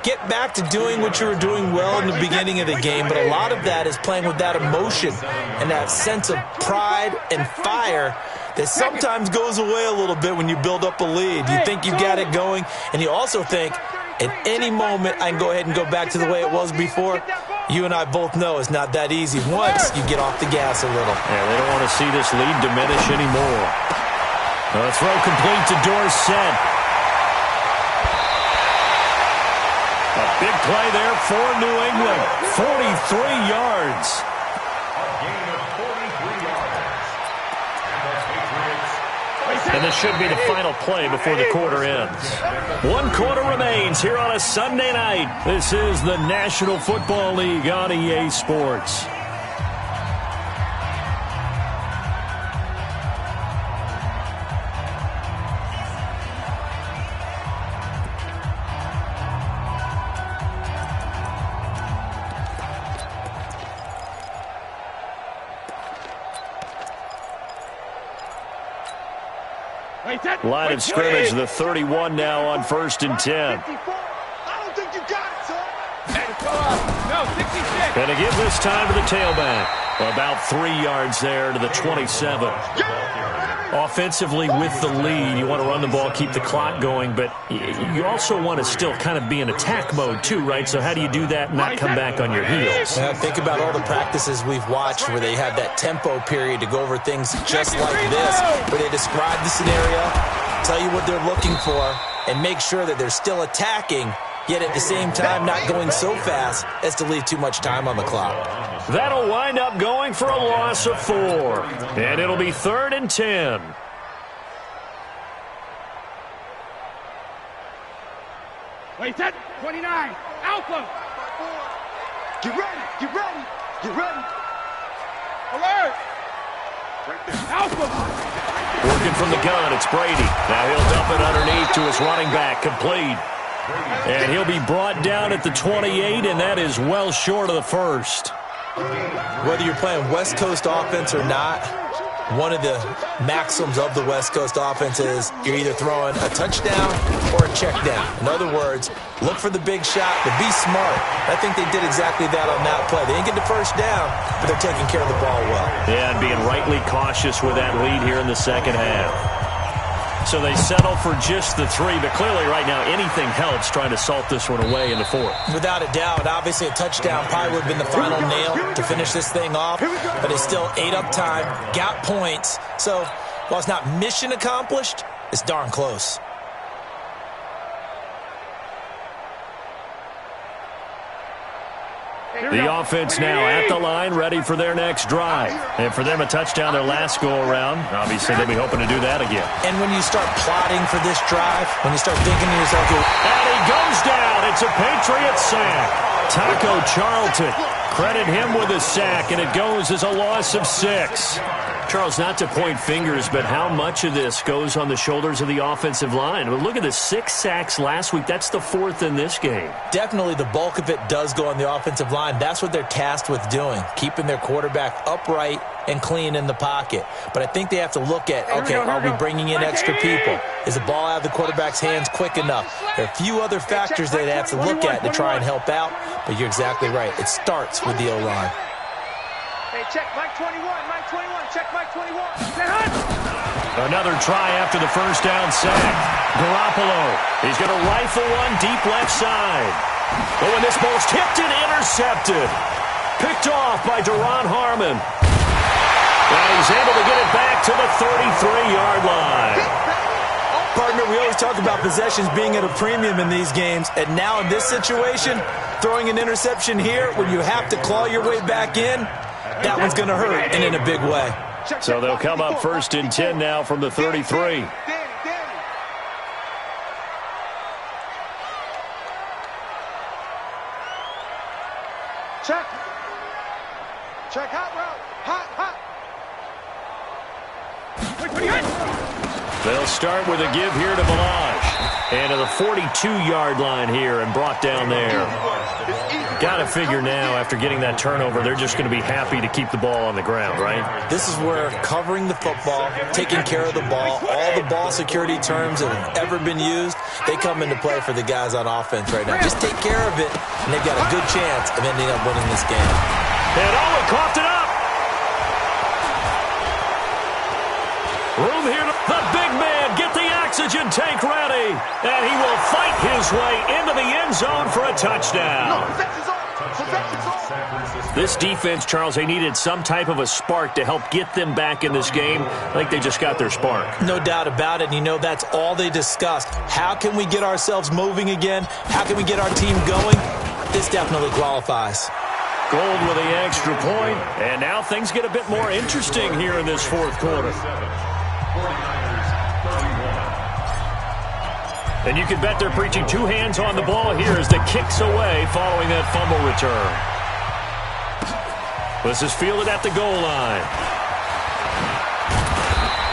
Get back to doing what you were doing well in the beginning of the game, but a lot of that is playing with that emotion and that sense of pride and fire that sometimes goes away a little bit when you build up a lead. You think you got it going, and you also think at any moment I can go ahead and go back to the way it was before. You and I both know it's not that easy once you get off the gas a little. Yeah, they don't want to see this lead diminish anymore. The throw complete to Dorsett. A big play there for New England. 43 yards. A gain of 43 yards. And the Patriots. And this should be the final play before the quarter ends. 1 quarter remains here on a Sunday night. This is the National Football League on EA Sports. Line of scrimmage, the 31 now on 1st and 10. I don't think you got it, son. No, 66. And to give this time to the tailback. About 3 yards there to the 27. Offensively with the lead, you want to run the ball, keep the clock going, but you also want to still kind of be in attack mode too, right? So how do you do that and not come back on your heels? Yeah, think about all the practices we've watched where they have that tempo period to go over things just like this, where they describe the scenario, tell you what they're looking for, and make sure that they're still attacking, yet at the same time not going so fast as to leave too much time on the clock. That'll wind up going for a loss of 4. And it'll be 3rd and 10. Wait, set. 29. Alpha. Get ready. Get ready. Get ready. Alert. Alpha. Working from the gun, it's Brady. Now he'll dump it underneath to his running back, complete. And he'll be brought down at the 28, and that is well short of the first. Whether you're playing West Coast offense or not, one of the maxims of the West Coast offense is you're either throwing a touchdown or a check down. In other words, look for the big shot, but be smart. I think they did exactly that on that play. They didn't get the first down, but they're taking care of the ball well. Yeah, and being rightly cautious with that lead here in the second half. So they settle for just the 3, but clearly right now anything helps trying to salt this one away in the 4th. Without a doubt, obviously a touchdown probably would have been the final nail to finish this thing off, but it's still ate up time, got points. So while it's not mission accomplished, it's darn close. The offense now at the line, ready for their next drive. And for them, a touchdown their last go-around. Obviously, they'll be hoping to do that again. And when you start plotting for this drive, when you start thinking to yourself, and he goes down. It's a Patriot sack. Taco Charlton, credit him with a sack, and it goes as a loss of 6. Charles, not to point fingers, but how much of this goes on the shoulders of the offensive line? I mean, look at the 6 sacks last week. That's the 4th in this game. Definitely the bulk of it does go on the offensive line. That's what they're tasked with doing, keeping their quarterback upright and clean in the pocket. But I think they have to look at, okay, are we bringing in extra people? Is the ball out of the quarterback's hands quick enough? There are a few other factors they have to look at to try and help out, but you're exactly right. It starts with the O-line. Hey, check Mike 21. Mike 21. Check Mike 21. Another try after the first down sack. Garoppolo, he's going to rifle one deep left side. Oh, and this ball's tipped and intercepted. Picked off by Deron Harmon. And he's able to get it back to the 33-yard line. Partner, we always talk about possessions being at a premium in these games, and now in this situation, throwing an interception here when you have to claw your way back in, that one's going to hurt, and in a big way. So they'll come up 1st and 10 now from the 33. Check. Check hot route. Hot, hot. They'll start with a give here to Balaj. And to the 42-yard line here and brought down there. Got to figure now, after getting that turnover, they're just going to be happy to keep the ball on the ground, right? This is where covering the football, taking care of the ball, all the ball security terms that have ever been used, they come into play for the guys on offense right now. Just take care of it, and they've got a good chance of ending up winning this game. And Owen coughed it up. Room here. The big man, get the oxygen tank ready. And he will fight his way into the end zone for a touchdown. This defense, Charles, they needed some type of a spark to help get them back in this game. I think they just got their spark. No doubt about it. And you know that's all they discussed. How can we get ourselves moving again? How can we get our team going? This definitely qualifies. Gold with the extra point. And now things get a bit more interesting here in this 4th quarter. And you can bet they're preaching 2 hands on the ball here as the kick's away following that fumble return. This is fielded at the goal line.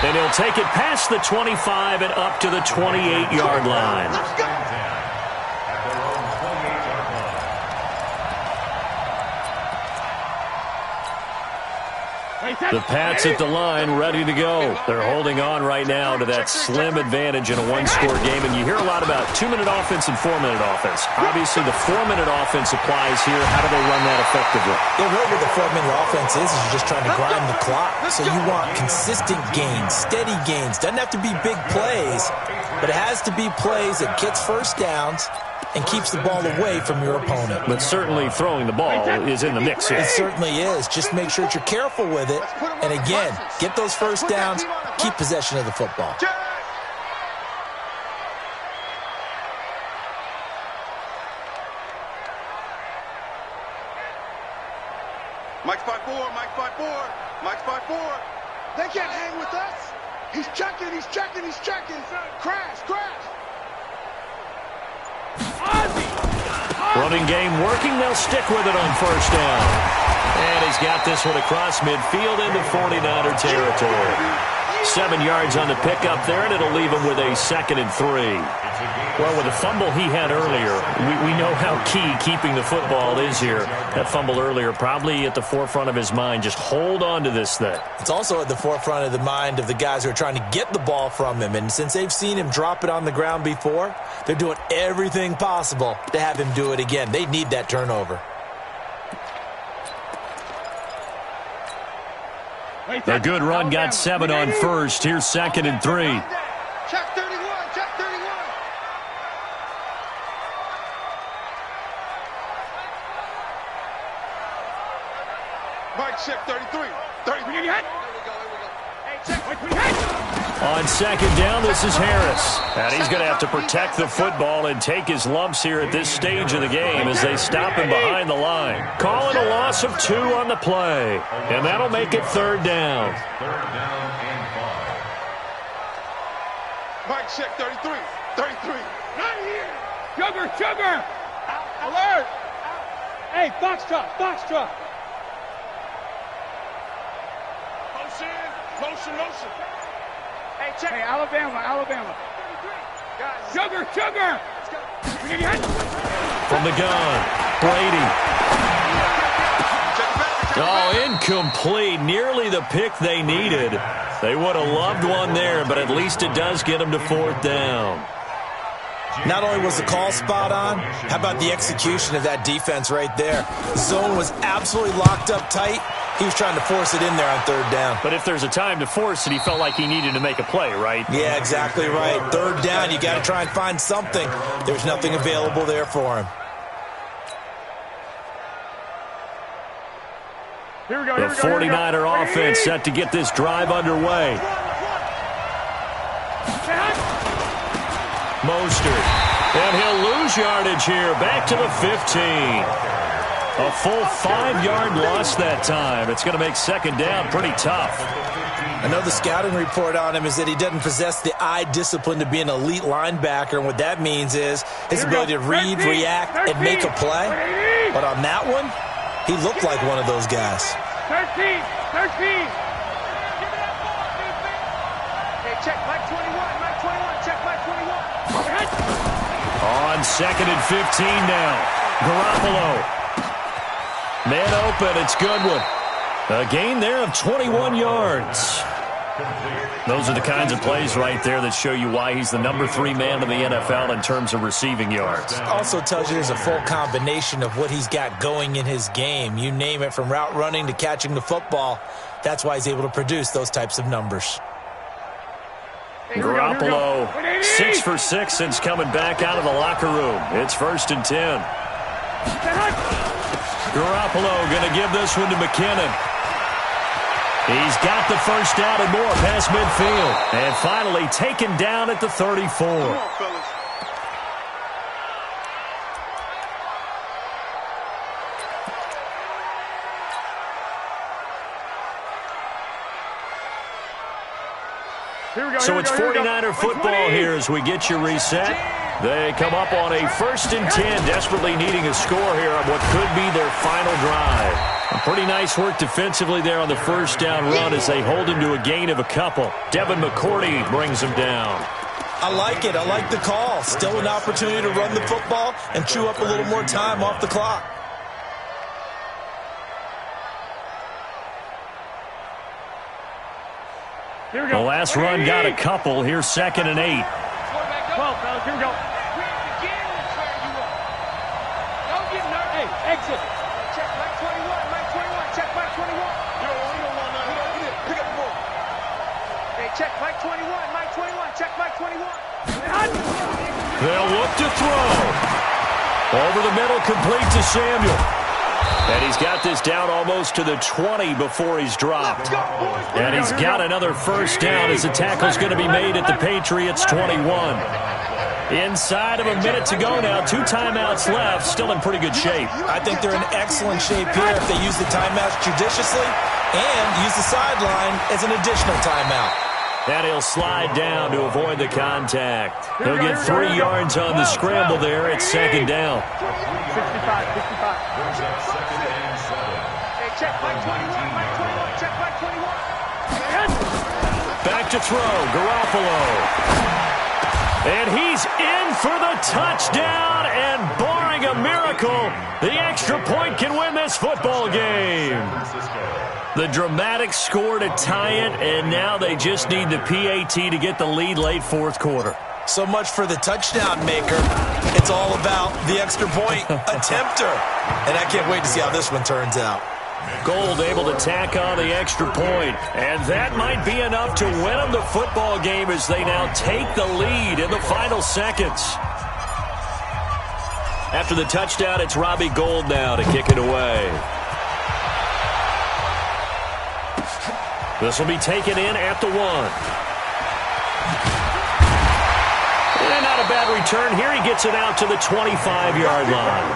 And he'll take it past the 25 and up to the 28-yard line. The Pats at the line, ready to go. They're holding on right now to that slim advantage in a one-score game, and you hear a lot about 2-minute offense and 4-minute offense. Obviously, the 4-minute offense applies here. How do they run that effectively? Yeah, really what the 4-minute offense is you're just trying to grind the clock. So you want consistent gains, steady gains. Doesn't have to be big plays, but it has to be plays that gets first downs and keeps the ball away from your opponent. But certainly throwing the ball is in the mix here. It certainly is. Just make sure that you're careful with it. And again, get those first downs, keep possession of the football. Mike's 5-4, Mike's 5-4, Mike's 5-4. They can't hang with us. He's checking, he's checking, he's checking. Crash, crash. Running game working. They'll stick with it on first down. And he's got this one across midfield into 49er territory. 7 yards on the pickup there, and it'll leave him with a 2nd and 3. Well, with the fumble he had earlier, we know how key keeping the football is here. That fumble earlier probably at the forefront of his mind. Just hold on to this thing. It's also at the forefront of the mind of the guys who are trying to get the ball from him. And since they've seen him drop it on the ground before, they're doing everything possible to have him do it again. They need that turnover. A good run got 7 on first. Here's 2nd and 3. Check 31, check 31. Mike, check 33. 33. Hey, check. On 2nd down, this is Harris. And he's going to have to protect the football and take his lumps here at this stage of the game as they stop him behind the line. Calling a loss of 2 on the play. And that'll make it 3rd down. 3rd down and 5. Mike, check 33. 33. Not here. Sugar. Alert. Hey, foxtrot. Motion. Hey, check. Hey, Alabama. Sugar. From the gun, Brady. Oh, incomplete. Nearly the pick they needed. They would have loved one there, but at least it does get them to 4th down. Not only was the call spot on, how about the execution of that defense right there? The zone was absolutely locked up tight. He was trying to force it in there on 3rd down. But if there's a time to force it, he felt like he needed to make a play, right? Yeah, exactly right. 3rd down, you got to try and find something. There's nothing available there for him. Here we go. The 49er offense set to get this drive underway. Mostert. And he'll lose yardage here. Back to the 15. A full 5-yard loss that time. It's going to make 2nd down pretty tough. I know the scouting report on him is that he doesn't possess the eye discipline to be an elite linebacker. And what that means is his ability to read, react, and make a play. But on that one, he looked like one of those guys. 13. Hey, check Mike 21. Check Mike 21. On 2nd and 15 now. Garoppolo. Man open, it's Goodwin. A gain there of 21 yards. Those are the kinds of plays right there that show you why he's the number 3 man in the NFL in terms of receiving yards. Also tells you there's a full combination of what he's got going in his game. You name it, from route running to catching the football. That's why he's able to produce those types of numbers. Garoppolo, 6 for 6 since coming back out of the locker room. It's 1st and 10. Garoppolo going to give this one to McKinnon. He's got the first down and more past midfield. And finally taken down at the 34. Come on, fellas. So it's 49er football here as we get you reset. They come up on a 1st and 10, desperately needing a score here on what could be their final drive. Pretty nice work defensively there on the first down run as they hold him to a gain of a couple. Devin McCourty brings him down. I like it. I like the call. Still an opportunity to run the football and chew up a little more time off the clock. The last run got a couple. Here's 2nd and 8. 12, fellas. Here we go. Don't get nervous. Hey, exit. Check Mike 21. Mike 21. Check Mike 21. You don't want nothing. Pick up the ball. Hey, check Mike 21. Mike 21. Check Mike 21. They'll look to throw. Over the middle, complete to Samuel. And he's got this down almost to the 20 before he's dropped. And he's got another first down as the tackle's going to be made at the Patriots' 21. Inside of a minute to go now. 2 timeouts left. Still in pretty good shape. I think they're in excellent shape here if they use the timeouts judiciously and use the sideline as an additional timeout. And he'll slide down to avoid the contact. He'll get 3 yards on the scramble there. It's 2nd down. 65. Brings up 2nd and 7. Hey, check Mike 21. Mike 21. Check Mike 21. Back to throw. Garoppolo. And he's in for the touchdown. And barring a miracle, the extra point can win this football game. The dramatic score to tie it, and now they just need the PAT to get the lead late 4th quarter. So much for the touchdown maker. It's all about the extra point attempter. And I can't wait to see how this one turns out. Gold able to tack on the extra point, and that might be enough to win them the football game as they now take the lead in the final seconds. After the touchdown, it's Robbie Gould now to kick it away. This will be taken in at the 1. And not a bad return. Here he gets it out to the 25-yard line.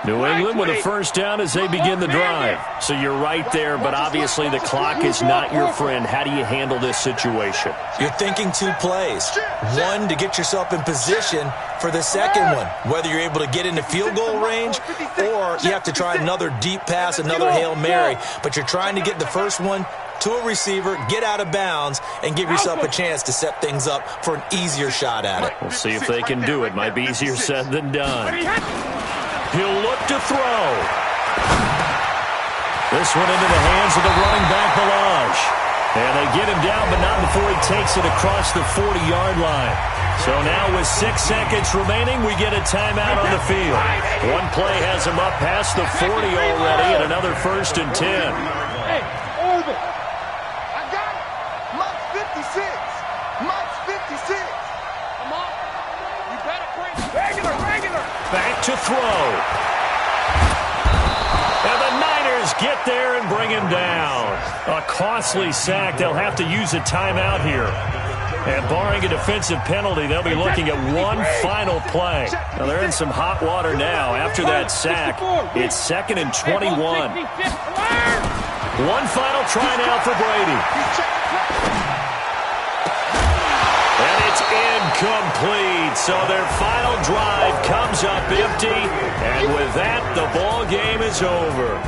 New England with a first down as they begin the drive. So you're right there, but obviously the clock is not your friend. How do you handle this situation? You're thinking 2 plays. One, to get yourself in position for the second one, whether you're able to get into field goal range or you have to try another deep pass, another Hail Mary. But you're trying to get the first one to a receiver, get out of bounds, and give yourself a chance to set things up for an easier shot at it. We'll see if they can do it. Might be easier said than done. He'll look to throw. This one into the hands of the running back, Balaj. And they get him down, but not before he takes it across the 40-yard line. So now with 6 seconds remaining, we get a timeout on the field. One play has him up past the 40 already, and another 1st and 10. Hey, over. I got it. Mike's 56. Mike's 56. Come on. You better bring regular. Back to throw. And the Niners get there and bring him down. A costly sack. They'll have to use a timeout here. And barring a defensive penalty, they'll be looking at one final play. Now, they're in some hot water now. After that sack, it's 2nd and 21. One final try now for Brady. And it's incomplete. So their final drive comes up empty. And with that, the ball game is over.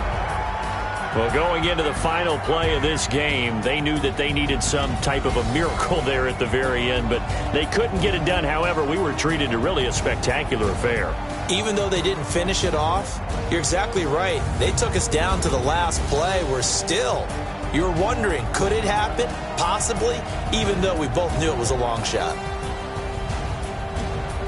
Well, going into the final play of this game, they knew that they needed some type of a miracle there at the very end, but they couldn't get it done. However, we were treated to really a spectacular affair. Even though they didn't finish it off, you're exactly right. They took us down to the last play. We're still, you're wondering, could it happen? Possibly, even though we both knew it was a long shot.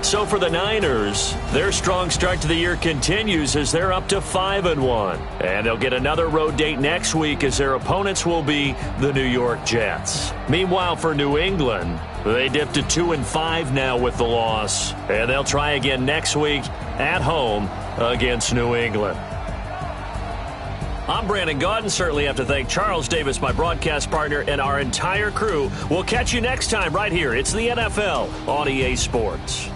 So for the Niners, their strong start to the year continues as they're up to 5-1. And they'll get another road date next week as their opponents will be the New York Jets. Meanwhile, for New England, they dipped to 2-5 now with the loss. And they'll try again next week at home against New England. I'm Brandon Gaudin. Certainly have to thank Charles Davis, my broadcast partner, and our entire crew. We'll catch you next time right here. It's the NFL on EA Sports.